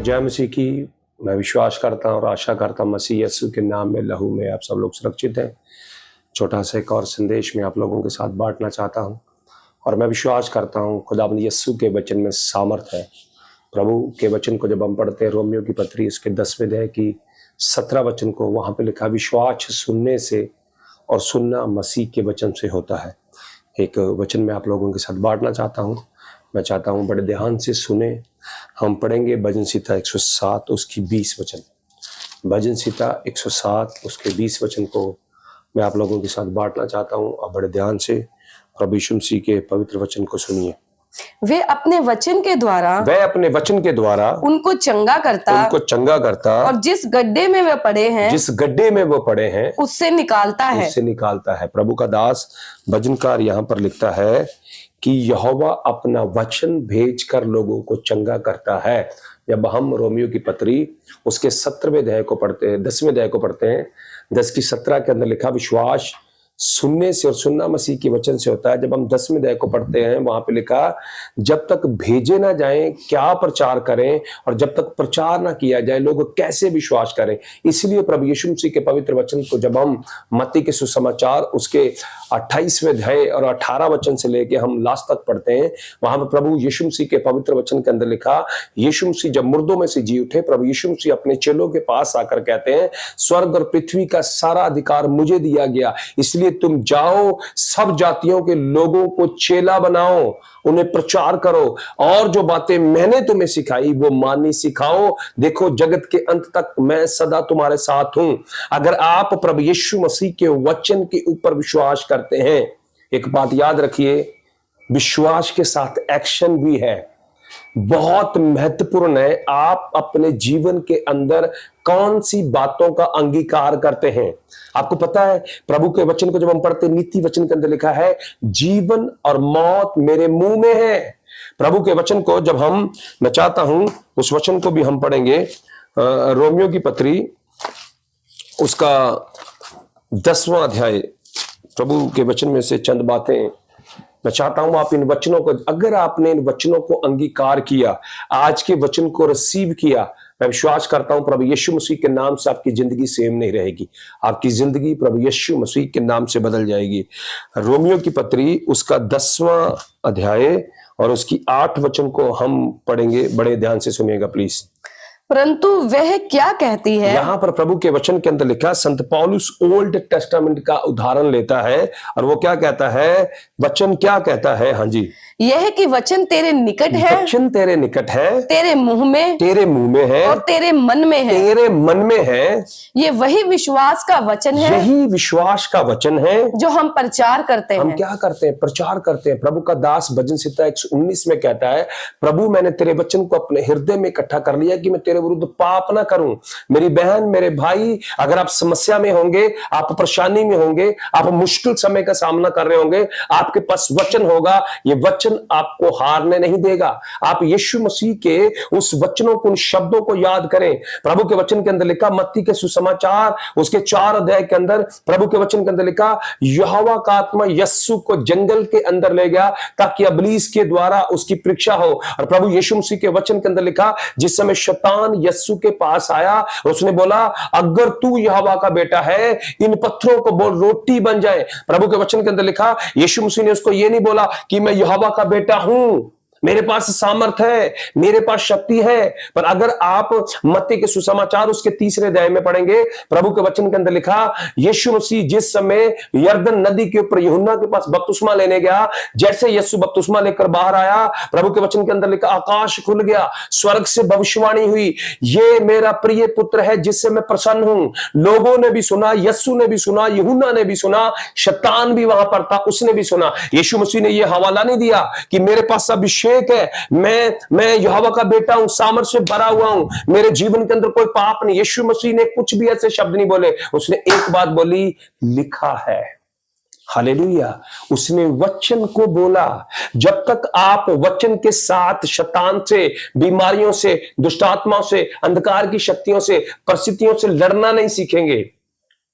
जय मसीह की। मैं विश्वास करता हूँ और आशा करता हूँ मसीह यीशु के नाम में लहू में आप सब लोग सुरक्षित हैं। छोटा सा एक और संदेश मैं आप लोगों के साथ बांटना चाहता हूँ और मैं विश्वास करता हूँ खुदावंद यीशु के वचन में सामर्थ है। प्रभु के वचन को जब हम पढ़ते हैं रोमियो की पत्री उसके 10वें अध्याय की 17 वचन को, वहाँ पे लिखा विश्वास सुनने से और सुनना मसीह के वचन से होता है। एक वचन मैं आप लोगों के साथ बांटना चाहता हूँ। मैं चाहता हूँ बड़े ध्यान से सुने। हम पढ़ेंगे भजन संहिता 107 उसकी 20 वचन। भजन संहिता 107 उसके 20 वचन को मैं आप लोगों के साथ बांटना चाहता हूँ और बड़े ध्यान से प्रभु यीशु मसीह के पवित्र वचन को सुनिए। वे अपने वचन के द्वारा उनको चंगा करता और जिस गड्ढे में वे पड़े हैं उससे निकालता है। प्रभु का दास भजनकार यहाँ पर लिखता है कि यहोवा अपना वचन भेजकर लोगों को चंगा करता है। जब हम रोमियो की पत्री उसके 17वें अध्याय को पढ़ते हैं, 10वें अध्याय को पढ़ते हैं, 10 की 17 के अंदर लिखा विश्वास सुनने से और सुनना मसीह के वचन से होता है। जब हम 10वें अध्याय को पढ़ते हैं वहां पे लिखा जब तक भेजे ना जाएं क्या प्रचार करें, और जब तक प्रचार ना किया जाए लोग कैसे विश्वास करें। इसलिए प्रभु यीशु मसीह के पवित्र वचन को जब हम मत्ती के सुसमाचार उसके 28वें अध्याय और 18 वचन से लेके हम लास्ट तक पढ़ते हैं, वहां पर प्रभु यीशु मसीह के पवित्र वचन के अंदर लिखा यीशु मसीह जब मुर्दों में से जी उठे, प्रभु यीशु मसीह अपने चेलों के पास आकर कहते हैं स्वर्ग और पृथ्वी का सारा अधिकार मुझे दिया गया, इसलिए तुम जाओ सब जातियों के लोगों को चेला बनाओ, उन्हें प्रचार करो और जो बातें मैंने तुम्हें सिखाई वो माननी सिखाओ। देखो जगत के अंत तक मैं सदा तुम्हारे साथ हूं। अगर आप प्रभु यीशु मसीह के वचन के ऊपर विश्वास करते हैं, एक बात याद रखिए, विश्वास के साथ एक्शन भी है, बहुत महत्वपूर्ण है। आप अपने जीवन के अंदर कौन सी बातों का अंगीकार करते हैं। आपको पता है प्रभु के वचन को जब हम पढ़ते हैं, नीति वचन के अंदर लिखा है जीवन और मौत मेरे मुंह में है। प्रभु के वचन को जब मैं चाहता हूं उस वचन को भी हम पढ़ेंगे। रोमियो की पत्री उसका 10वां अध्याय, प्रभु के वचन में से चंद बातें मैं चाहता हूं आप इन वचनों को, अगर आपने इन वचनों को अंगीकार किया, आज के वचन को रिसीव किया, मैं विश्वास करता हूं प्रभु यीशु मसीह के नाम से आपकी जिंदगी सेम नहीं रहेगी। आपकी जिंदगी प्रभु यीशु मसीह के नाम से बदल जाएगी। रोमियो की पत्री उसका 10वां अध्याय और उसकी 8 वचन को हम पढ़ेंगे। बड़े ध्यान से सुनिएगा प्लीज। परंतु वह क्या कहती है, यहां पर प्रभु के वचन के अंदर लिखा संत पौलुस ओल्ड टेस्टामेंट का उदाहरण लेता है और वो क्या कहता है, वचन क्या कहता है। हाँ जी, यह कि वचन तेरे निकट है, वचन तेरे निकट है, तेरे मुंह में है और तेरे मन में है। ये वही विश्वास का वचन है, यही विश्वास का वचन है जो हम प्रचार करते हैं। हम क्या करते हैं, प्रचार करते हैं। प्रभु का दास भजन संहिता 119 में कहता है प्रभु मैंने तेरे वचन को अपने हृदय में इकट्ठा कर लिया कि मैं तेरे विरुद्ध पाप ना करूं। मेरी बहन मेरे भाई, अगर आप समस्या में होंगे, आप परेशानी में होंगे, आप मुश्किल समय का सामना कर रहे होंगे, आपके पास वचन होगा, ये वचन आपको हारने नहीं देगा। आप यीशु मसीह के उस वचनों को, उन शब्दों को याद करें। प्रभु के वचन के अंदर लिखा मत्ती के सुसमाचार उसके 4 अध्याय के अंदर प्रभु के वचन के अंदर लिखा यहोवा का आत्मा यस्सु को जंगल के अंदर ले गया ताकि इब्लीस के द्वारा उसकी परीक्षा हो। और प्रभु यीशु मसीह के वचन के अंदर लिखा जिस समय शैतान यस्सु के पास आया उसने बोला अगर तू यहोवा का बेटा है इन पत्थरों को बोल रोटी बन जाए। प्रभु के वचन के अंदर लिखा यीशु मसीह ने उसको ये नहीं बोला कि मैं यहोवा का बेटा हूं, मेरे पास सामर्थ है, मेरे पास शक्ति है। पर अगर आप मत्ती के सुसमाचार उसके 3रे अध्याय में पढ़ेंगे, प्रभु के वचन के अंदर लिखा यीशु मसीह जिस समय यरदन नदी के ऊपर यूहन्ना के पास बपतिस्मा लेने गया, जैसे यीशु बपतिस्मा लेकर बाहर आया, प्रभु के वचन के अंदर लिखा आकाश खुल गया, स्वर्ग से भविष्यवाणी हुई, ये मेरा प्रिय पुत्र है जिससे मैं प्रसन्न हूं। लोगों ने भी सुना, यीशु ने भी सुना, यूहन्ना ने भी सुना, शैतान भी वहां पर था, उसने भी सुना। यीशु मसीह ने यह हवाला नहीं दिया कि मेरे पास अभिषेक है, मैं यहोवा का बेटा हूं, सामर्थ से भरा हुआ हूं, मेरे जीवन के अंदर कोई पाप नहीं। यीशु मसीह ने कुछ भी ऐसे शब्द नहीं बोले, उसने एक बात बोली, लिखा है। हालेलुया। उसने वचन को बोला। जब तक आप वचन के साथ शैतान से, बीमारियों से, दुष्टात्माओं से, अंधकार की शक्तियों से, परिस्थितियों से लड़ना नहीं सीखेंगे,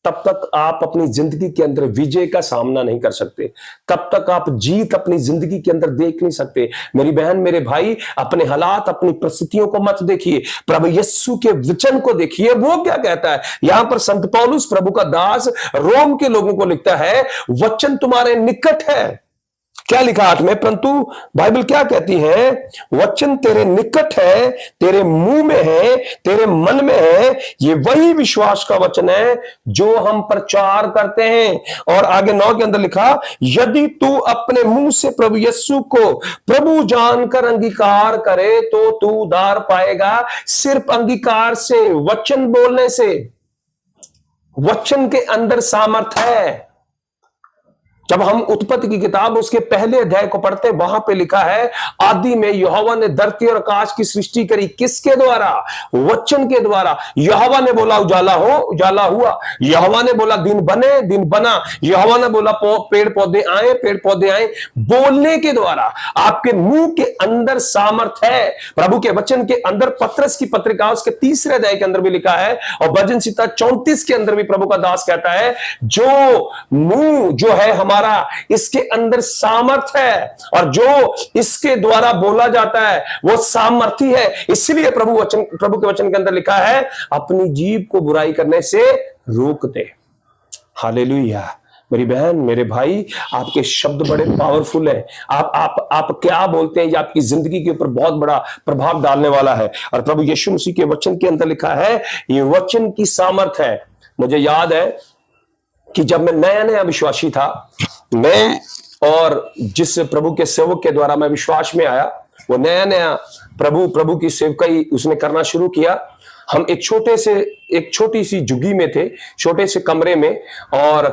तब तक आप अपनी जिंदगी के अंदर विजय का सामना नहीं कर सकते, तब तक आप जीत अपनी जिंदगी के अंदर देख नहीं सकते। मेरी बहन, मेरे भाई, अपने हालात, अपनी परिस्थितियों को मत देखिए, प्रभु यीशु के वचन को देखिए। वो क्या कहता है यहां पर संत पौलुस प्रभु का दास रोम के लोगों को लिखता है, वचन तुम्हारे निकट है। क्या लिखा हाथ में, परंतु बाइबल क्या कहती है, वचन तेरे निकट है, तेरे मुंह में है, तेरे मन में है। ये वही विश्वास का वचन है जो हम प्रचार करते हैं। और आगे 9 के अंदर लिखा, यदि तू अपने मुंह से प्रभु यीशु को प्रभु जानकर अंगीकार करे तो तू उद्धार पाएगा। सिर्फ अंगीकार से, वचन बोलने से, वचन के अंदर सामर्थ है। जब हम उत्पत्ति की किताब उसके पहले अध्याय को पढ़ते हैं, वहां पे लिखा है, आदि में यहोवा ने धरती और आकाश की सृष्टि करी। किसके द्वारा? वचन के द्वारा। यहोवा ने बोला उजाला हो, उजाला हुआ। यहोवा ने बोला दिन बने, दिन बना। यहोवा ने बोला पेड़ पौधे आए, पेड़ पौधे आए। बोलने के द्वारा आपके मुंह के अंदर सामर्थ है। प्रभु के वचन के अंदर पत्रस की पत्रिका उसके 3 अध्याय के अंदर भी लिखा है, और भजन संहिता 34 के अंदर भी प्रभु का दास कहता है, जो मुंह जो है हमारा, इसके अंदर सामर्थ है, और जो इसके द्वारा बोला जाता है वो सामर्थी है। इसलिए प्रभु के वचन के अंदर लिखा है, अपनी जीभ को बुराई करने से रोक दे। हालेलुया। मेरी बहन, मेरे भाई, आपके शब्द बड़े पावरफुल हैं। आप क्या बोलते हैं, ये आपकी जिंदगी के ऊपर बहुत बड़ा प्रभाव डालने वाला है। और प्रभु यीशु मसीह के वचन के अंदर लिखा है, ये वचन की सामर्थ है। मुझे याद है कि जब मैं नया नया विश्वासी था, मैं और जिस प्रभु के सेवक के द्वारा मैं विश्वास में आया, वो नया नया प्रभु की सेवकाई उसने करना शुरू किया। हम एक छोटी सी झुग्गी में थे, छोटे से कमरे में, और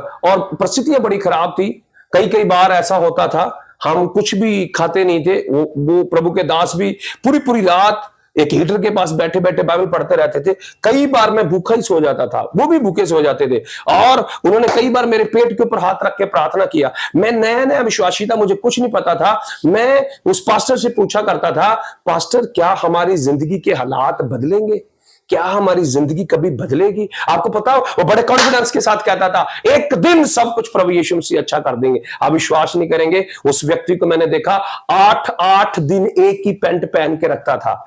परिस्थितियां बड़ी खराब थी। कई बार ऐसा होता था, हम कुछ भी खाते नहीं थे। वो प्रभु के दास भी पूरी रात एक हीटर के पास बैठे बैठे बाइबल पढ़ते रहते थे। कई बार मैं भूखा ही सो जाता था, वो भी भूखे सो जाते थे, और उन्होंने कई बार मेरे पेट के ऊपर हाथ रख के प्रार्थना किया। मैं नया नया विश्वासी था, मुझे कुछ नहीं पता था। मैं उस पास्टर से पूछा करता था, पास्टर क्या हमारी जिंदगी के हालात बदलेंगे? क्या हमारी जिंदगी कभी बदलेगी? आपको पता हो, वो बड़े कॉन्फिडेंस के साथ कहता था, एक दिन सब कुछ प्रभु यीशु मसीह अच्छा कर देंगे। आप विश्वास नहीं करेंगे, उस व्यक्ति को मैंने देखा 8 दिन एक ही पैंट पहन के रखता था।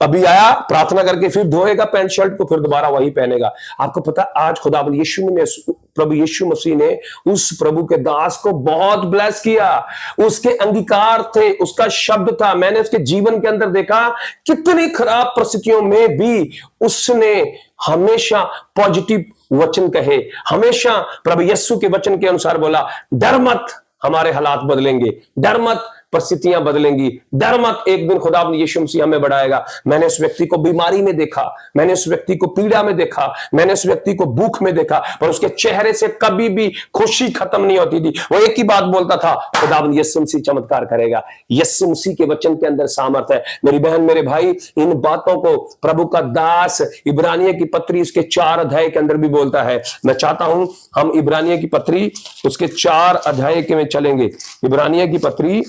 अभी आया प्रार्थना करके फिर धोएगा पैंट शर्ट को, फिर दोबारा वही पहनेगा। आपको पता, आज खुदा प्रभु यीशु मसीह ने उस प्रभु के दास को बहुत ब्लेस किया। उसके अंगीकार थे, उसका शब्द था। मैंने उसके जीवन के अंदर देखा, कितनी खराब परिस्थितियों में भी उसने हमेशा पॉजिटिव वचन कहे, हमेशा प्रभु यीशु के वचन के अनुसार बोला, डर मत, हमारे हालात बदलेंगे, डर मत, परिस्थितियां बदलेंगी, डर मत, एक दिन खुदा यीशु मसीह हमें बढ़ाएगा। मैंने उस व्यक्ति को बीमारी में देखा, मैंने उस व्यक्ति को पीड़ा में देखा, मैंने उस व्यक्ति को भूख में देखा, पर उसके चेहरे से कभी भी खुशी खत्म नहीं होती थी। वो एक ही बात बोलता था, खुदा यीशु मसीह चमत्कार करेगा। यीशु मसीह के वचन के अंदर सामर्थ है। मेरी बहन, मेरे भाई, इन बातों को प्रभु का दास इब्रानियों की पत्री उसके 4 अध्याय के अंदर भी बोलता है। मैं चाहता हूं हम इब्रानियों की पत्री उसके 4 अध्याय के में चलेंगे। इब्रानियों की पत्री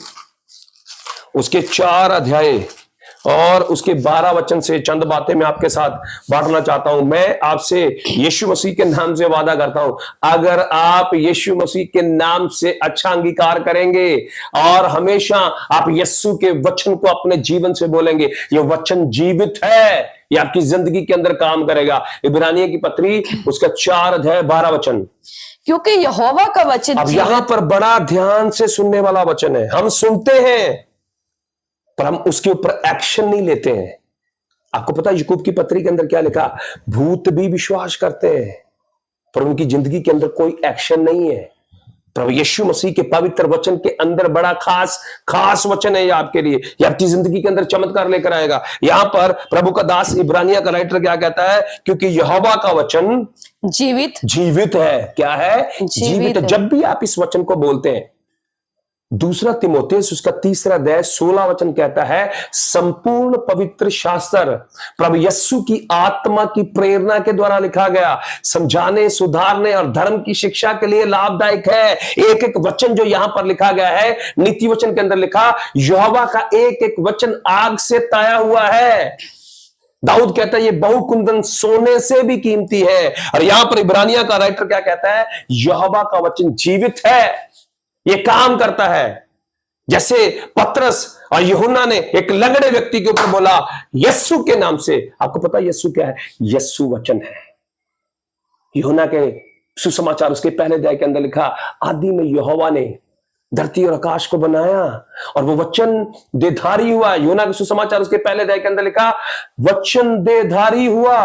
उसके 4 अध्याय और उसके 12 वचन से चंद बातें मैं आपके साथ बांटना चाहता हूं। मैं आपसे यीशु मसीह के नाम से वादा करता हूं, अगर आप यीशु मसीह के नाम से अच्छा अंगीकार करेंगे और हमेशा आप यीशु के वचन को अपने जीवन से बोलेंगे, ये वचन जीवित है, ये आपकी जिंदगी के अंदर काम करेगा। इब्रानियों की पत्री उसका 4 अध्याय 12 वचन। क्योंकि यहोवा का वचन, अब यहां पर बड़ा ध्यान से सुनने वाला वचन है। हम सुनते हैं पर हम उसके ऊपर एक्शन नहीं लेते हैं। आपको पता है याकूब की पत्री के अंदर क्या लिखा? भूत भी विश्वास करते हैं पर उनकी जिंदगी के अंदर कोई एक्शन नहीं है। प्रभु यीशु मसीह के पवित्र वचन के अंदर बड़ा खास वचन है ये आपके लिए, ये आपकी जिंदगी के अंदर चमत्कार लेकर आएगा। यहां पर प्रभु का दास इब्रानिया का राइटर क्या कहता है? क्योंकि यहोवा का वचन जीवित है। क्या है? जीवित है। जब भी आप इस वचन को बोलते हैं, 2 तीमुथियुस उसका 3 अध्याय 16 वचन कहता है, संपूर्ण पवित्र शास्त्र प्रभु यीशु की आत्मा की प्रेरणा के द्वारा लिखा गया, समझाने, सुधारने और धर्म की शिक्षा के लिए लाभदायक है। एक एक वचन जो यहां पर लिखा गया है, नीति वचन के अंदर लिखा, यहोवा का एक एक वचन आग से ताया हुआ है। दाऊद कहता है ये बहुकुंदन सोने से भी कीमती है। और यहां पर इब्रानिया का राइटर क्या कहता है, यहोवा का वचन जीवित है, ये काम करता है। जैसे पतरस और यूहन्ना ने एक लंगड़े व्यक्ति के ऊपर बोला यस्सु के नाम से, आपको पता है यस्सु क्या है? यस्सु वचन है। यूहन्ना के सुसमाचार उसके पहले अध्याय के अंदर लिखा, आदि में यहोवा ने धरती और आकाश को बनाया और वो वचन देहधारी हुआ। यूहन्ना के सुसमाचार उसके पहले अध्याय के अंदर लिखा, वचन देहधारी हुआ।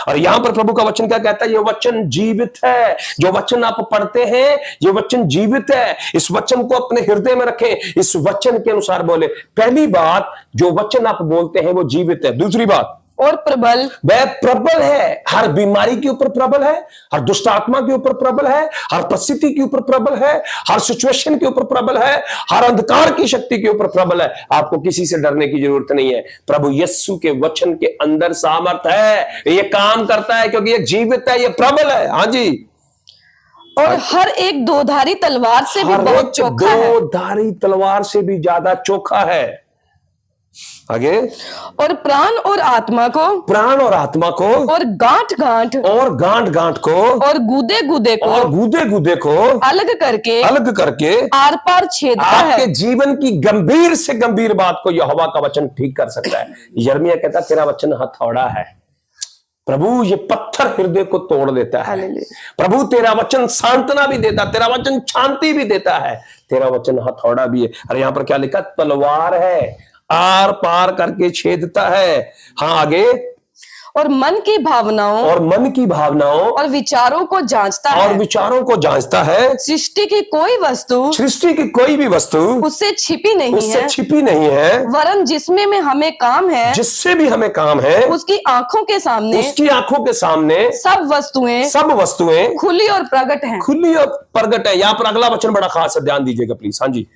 और यहां पर प्रभु का वचन क्या कहता है? ये वचन जीवित है। जो वचन आप पढ़ते हैं ये वचन जीवित है। इस वचन को अपने हृदय में रखें, इस वचन के अनुसार बोले। पहली बात, जो वचन आप बोलते हैं वो जीवित है। दूसरी बात, और प्रबल, वह प्रबल है। हर बीमारी के ऊपर प्रबल है, हर दुष्ट आत्मा के ऊपर प्रबल है, हर परिस्थिति के ऊपर प्रबल है, हर सिचुएशन के ऊपर प्रबल है, हर अंधकार की शक्ति के ऊपर प्रबल है। आपको किसी से डरने की जरूरत नहीं है। प्रभु यीशु के वचन के अंदर सामर्थ है, ये काम करता है क्योंकि ये जीवित है, ये प्रबल है। हाँ जी। और हर एक दोधारी तलवार से भी बहुत चोखा है। दोधारी तलवार से भी ज्यादा चोखा है। आगे, और प्राण और आत्मा को, प्राण और आत्मा को, और गांठ गांठ, और गांठ गांठ को, और गूदे गूदे को, और गूदे गूदे को अलग करके आर पार छेदता है। आपके जीवन की गंभीर से गंभीर बात को यहोवा का वचन ठीक कर सकता है। यिर्मयाह कहता तेरा वचन हथौड़ा है। प्रभु ये पत्थर हृदय को तोड़ देता है। प्रभु तेरा वचन सांत्वना भी देता, तेरा वचन शांति भी देता है, तेरा वचन हथौड़ा भी है। और यहां पर क्या लिखा? तलवार है, आर पार करके छेदता है। हाँ आगे, और मन की भावनाओं, और विचारों को जांचता है, जांचता है। सृष्टि की कोई भी वस्तु उससे छिपी नहीं है, वरन जिसमें में हमें काम है, उसकी आंखों के सामने सब वस्तुएं खुली और प्रगट है। यहाँ पर अगला वचन बड़ा खास है, ध्यान दीजिएगा प्लीज। हाँ जी।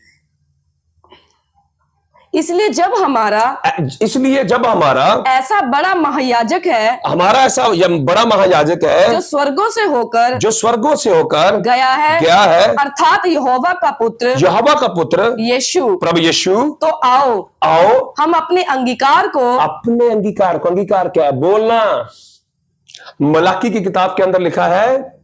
इसलिए जब हमारा ऐसा बड़ा महायाजक है, बड़ा महायाजक है, जो स्वर्गों से होकर गया है, अर्थात यहोवा का पुत्र यीशु, प्रभु यीशु, तो आओ हम अपने अंगीकार को, अंगीकार क्या है? बोलना। मलाकी की किताब के अंदर लिखा है,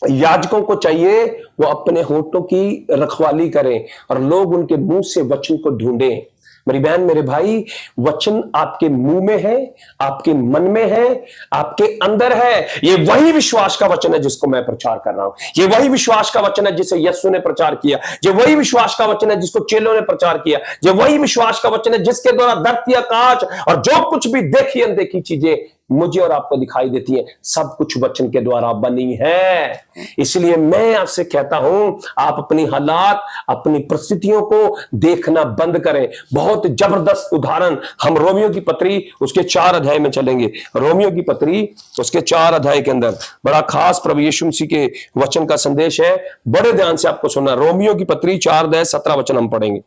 याजकों को चाहिए वो अपने होठों की रखवाली करें और लोग उनके मुंह से वचन को ढूंढें। मेरी बहन, मेरे भाई, वचन आपके मुंह में है, आपके मन में है, आपके अंदर है। ये वही विश्वास का वचन है जिसको मैं प्रचार कर रहा हूं। ये वही विश्वास का वचन है जिसे यीशु ने प्रचार किया। ये वही विश्वास का वचन है जिसको चेलों ने प्रचार किया। ये वही विश्वास का वचन है जिसके द्वारा धरती, आकाश और जो कुछ भी देखी अनदेखी चीजें मुझे और आपको दिखाई देती है, सब कुछ वचन के द्वारा बनी है। इसलिए मैं आपसे कहता हूं, आप अपनी हालात, अपनी परिस्थितियों को देखना बंद करें। बहुत जबरदस्त उदाहरण हम रोमियो की पत्री उसके 4 अध्याय में चलेंगे। रोमियो की पत्री उसके 4 अध्याय के अंदर बड़ा खास प्रभु यीशु मसीह के वचन का संदेश है। बड़े ध्यान से आपको सुनना। रोमियो की पत्री 4 अध्याय 17 वचन हम पढ़ेंगे।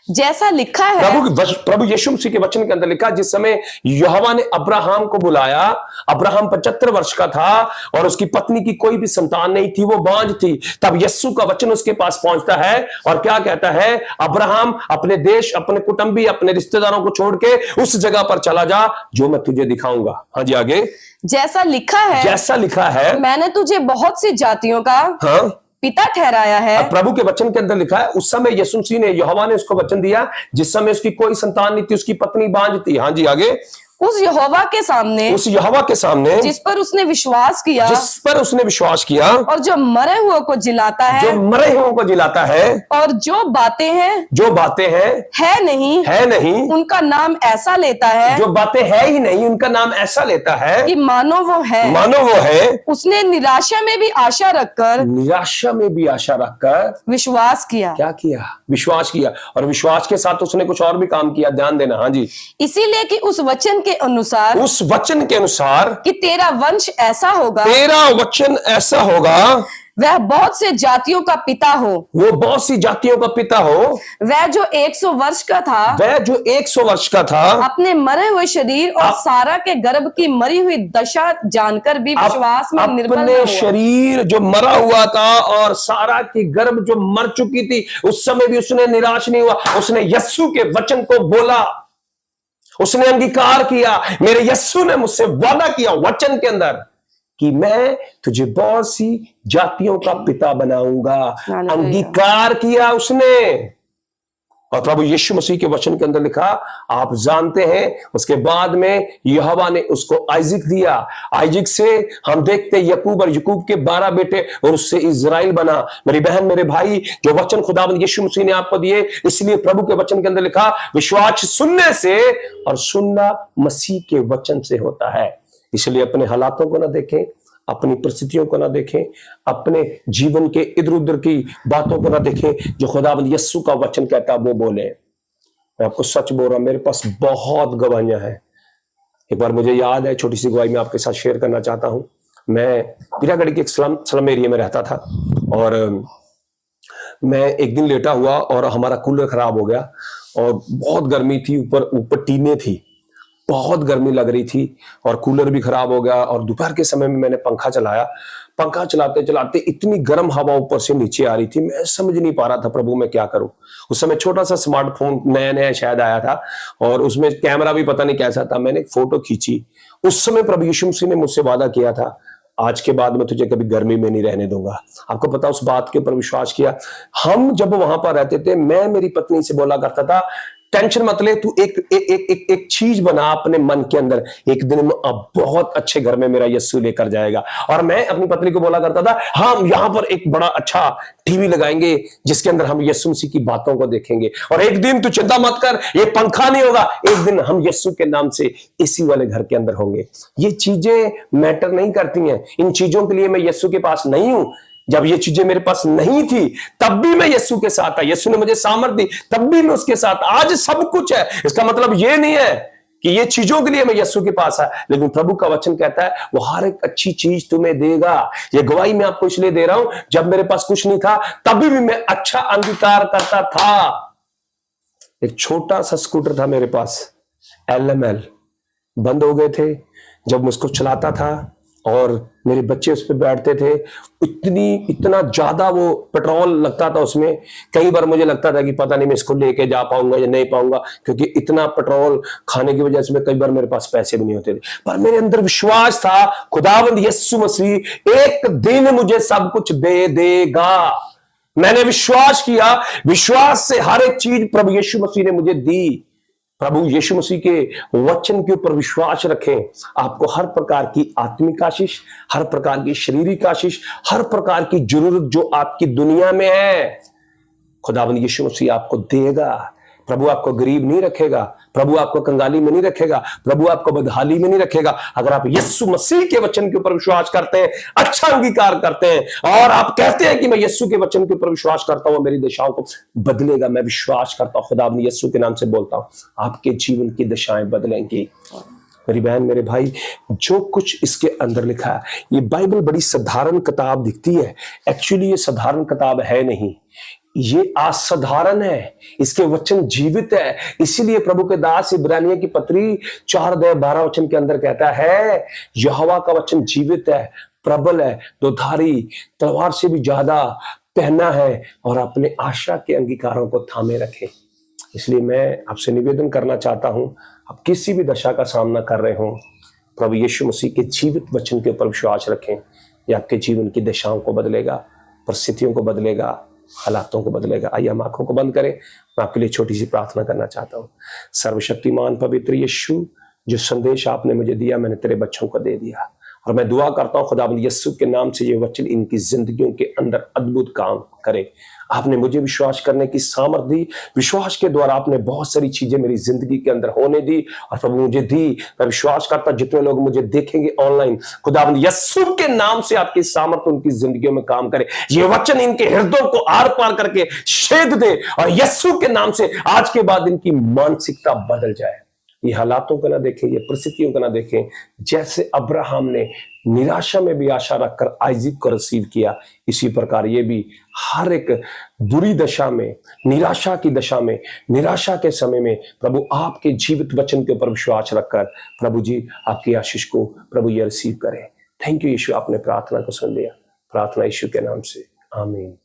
जैसा लिखा है, प्रभु यीशु मसीह के वचन के अंदर लिखा, जिस समय यहोवा ने अब्राहम को बुलाया, अब्राहम 75 वर्ष का था और उसकी पत्नी की कोई भी संतान नहीं थी, वो बांझ थी। तब यीशु का वचन उसके पास पहुंचता है और क्या कहता है? अब्राहम, अपने देश, अपने कुटुंबी, अपने रिश्तेदारों को छोड़ के उस जगह पर चला जा जो मैं तुझे दिखाऊंगा। हाँ जी, आगे। जैसा लिखा है, मैंने तुझे बहुत सी जातियों का पिता ठहराया है। प्रभु के वचन के अंदर लिखा है, उस समय यीशु मसीह ने, यहोवा ने उसको वचन दिया जिस समय उसकी कोई संतान नहीं थी, उसकी पत्नी बांझ थी। हाँ जी, आगे। उस यहोवा के सामने जिस पर उसने विश्वास किया और जो मरे हुओं को जिलाता है, और जो बातें हैं है नहीं उनका नाम ऐसा लेता है, जो बातें है ही नहीं उनका नाम ऐसा लेता है कि मानो वो है। उसने निराशा में भी आशा रखकर विश्वास किया। क्या किया? विश्वास किया। और विश्वास के साथ उसने कुछ और भी काम किया, ध्यान देना। हाँ जी। इसीलिए कि उस वचन के अनुसार कि तेरा वंश ऐसा होगा, वह बहुत से जातियों का पिता हो। वो बहुत सी जातियों का पिता हो। वह जो 100 वर्ष का था, अपने मरे हुए शरीर और सारा के गर्भ की मरी हुई दशा जानकर भी विश्वास में निर्बल न हुआ। अपने शरीर जो मरा हुआ था और सारा की गर्भ जो मर चुकी थी, उस समय भी उसने निराश नहीं हुआ। उसने यीशु के वचन को बोला उसने अंगीकार किया, मेरे यस्सु ने मुझसे वादा किया वचन के अंदर कि मैं तुझे बहुत सी जातियों का पिता बनाऊंगा। अंगीकार किया उसने। और प्रभु यीशु मसीह के वचन के अंदर लिखा, आप जानते हैं, उसके बाद में यहोवा ने उसको आइजिक दिया। आइजिक से हम देखते यकूब, और यकूब के 12 बेटे, और उससे इजराइल बना। मेरी बहन, मेरे भाई, जो वचन खुदावंद यीशु मसीह ने आपको दिए, इसलिए प्रभु के वचन के अंदर लिखा, विश्वास सुनने से, और सुनना मसीह के वचन से होता है। इसलिए अपने हालातों को ना देखें, अपनी परिस्थितियों को ना देखें, अपने जीवन के इधर उधर की बातों को ना देखें, जो खुदावंद यीशु का वचन कहता है वो बोले। मैं आपको सच बोल रहा हूं, मेरे पास बहुत गवाहियां हैं। एक बार मुझे याद है, छोटी सी गवाही मैं आपके साथ शेयर करना चाहता हूं। मैं पीरागढ़ के एक स्लम एरिया में रहता था, और मैं एक दिन लेटा हुआ और हमारा कूलर खराब हो गया, और बहुत गर्मी थी, ऊपर टीने थी, बहुत गर्मी लग रही थी, और कूलर भी खराब हो गया। और दोपहर के समय में मैंने पंखा चलाया। पंखा चलाते चलाते इतनी गर्म हवा ऊपर से नीचे आ रही थी, मैं समझ नहीं पा रहा था प्रभु मैं क्या करूं। उस समय छोटा सा स्मार्टफोन नया नया शायद आया था, और उसमें कैमरा भी पता नहीं कैसा था। मैंने एक फोटो खींची। उस समय प्रभु यीशु मसीह ने मुझसे वादा किया था, आज के बाद मैं तुझे कभी गर्मी में नहीं रहने दूंगा। आपको पता, उस बात के ऊपर विश्वास किया। हम जब वहां पर रहते थे, मैं मेरी पत्नी से बोला करता था, टेंशन मत ले, तू एक चीज बना अपने मन के अंदर, एक दिन में अब बहुत अच्छे घर में मेरा यीशु लेकर जाएगा। और मैं अपनी पत्नी को बोला करता था, हम यहां पर एक बड़ा अच्छा टीवी लगाएंगे जिसके अंदर हम यीशु मसीह की बातों को देखेंगे, और एक दिन तू चिंता मत कर, ये पंखा नहीं होगा, एक दिन हम यीशु के नाम से एसी वाले घर के अंदर होंगे। ये चीजें मैटर नहीं करती हैं। इन चीजों के लिए मैं यीशु के पास नहीं हूं। जब ये चीजें मेरे पास नहीं थी, तब भी मैं यीशु के साथ था। यीशु ने मुझे सामर्थ दी, तब भी मैं उसके साथ। आज सब कुछ है। इसका मतलब ये नहीं है कि ये चीजों के लिए मैं यीशु के पास है, लेकिन प्रभु का वचन कहता है वो हर एक अच्छी चीज तुम्हें देगा। ये गवाही मैं आपको इसलिए दे रहा हूं, जब मेरे पास कुछ नहीं था, तभी भी मैं अच्छा अंगीकार करता था। एक छोटा सा स्कूटर था मेरे पास, LML, बंद हो गए थे। जब मैं उसको चलाता था और मेरे बच्चे उस पर बैठते थे, इतना ज्यादा वो पेट्रोल लगता था उसमें। कई बार मुझे लगता था कि पता नहीं मैं इसको लेके जा पाऊंगा या नहीं पाऊंगा, क्योंकि इतना पेट्रोल खाने की वजह से कई बार मेरे पास पैसे भी नहीं होते थे। पर मेरे अंदर विश्वास था, खुदावंद यीशु मसीह एक दिन मुझे सब कुछ दे देगा। मैंने विश्वास किया, विश्वास से हर एक चीज प्रभु यीशु मसीह ने मुझे दी। प्रभु यीशु मसीह के वचन के ऊपर विश्वास रखें, आपको हर प्रकार की आत्मिक आशीष, हर प्रकार की शारीरिक आशीष, हर प्रकार की जरूरत जो आपकी दुनिया में है, खुदावंद यीशु मसीह आपको देगा। प्रभु आपको गरीब नहीं रखेगा, प्रभु आपको कंगाली में नहीं रखेगा, प्रभु आपको बदहाली में नहीं रखेगा। अगर आप यीशु मसीह के वचन के ऊपर विश्वास करते हैं, अच्छा अंगीकार करते हैं, और आप कहते हैं कि मैं यीशु के वचन के ऊपर विश्वास करता हूं, मेरी दिशाओं को बदलेगा। मैं विश्वास करता हूं, खुदा अपने यीशु के नाम से बोलता हूं, आपके जीवन की दिशाएं बदलेंगी। मेरी बहन, मेरे भाई, जो कुछ इसके अंदर लिखा है, ये बाइबल बड़ी साधारण किताब दिखती है। एक्चुअली ये साधारण किताब है नहीं, ये असाधारण है। इसके वचन जीवित है। इसीलिए प्रभु के दास इब्रानियों की पत्री 4:12 के अंदर कहता है, यहोवा का वचन जीवित है, प्रबल है, दोधारी तलवार से भी ज्यादा पहना है, और अपने आशा के अंगीकारों को थामे रखे। इसलिए मैं आपसे निवेदन करना चाहता हूं, आप किसी भी दशा का सामना कर रहे हो, प्रभु यीशु मसीह के जीवित वचन के ऊपर विश्वास रखें। यह आपके जीवन की दिशाओं को बदलेगा, परिस्थितियों को बदलेगा, हालातों को बदलेगा। आइए हम आंखों को बंद करें। मैं आपके लिए छोटी सी प्रार्थना करना चाहता हूँ। सर्वशक्तिमान पवित्र यीशु, जो संदेश आपने मुझे दिया, मैंने तेरे बच्चों को दे दिया, और मैं दुआ करता हूँ खुदावंद यीशु के नाम से ये वचन इनकी जिंदगियों के अंदर अद्भुत काम करे। आपने मुझे विश्वास करने की सामर्थ दी, विश्वास के द्वारा आपने बहुत सारी चीजें मेरी जिंदगी के अंदर होने दी, और प्रभु मुझे दी। मैं विश्वास करता, जितने लोग मुझे देखेंगे ऑनलाइन, खुदावंद यीशु के नाम से आपकी सामर्थ उनकी जिंदगियों में काम करे। ये वचन इनके हृदयों को आर पार करके छेद दे, और यीशु के नाम से आज के बाद इनकी मानसिकता बदल जाए। ये हालातों को ना देखें, ये परिस्थितियों को ना देखें। जैसे अब्राहम ने निराशा में भी आशा रखकर आइजिक को रिसीव किया, इसी प्रकार ये भी हर एक बुरी दशा में, निराशा की दशा में, निराशा के समय में प्रभु आपके जीवित वचन के ऊपर विश्वास रखकर प्रभु जी आपकी आशीष को प्रभु ये रिसीव करे। थैंक यू यीशु, आपने प्रार्थना को सुन लिया। प्रार्थना यीशु के नाम से, आमीन।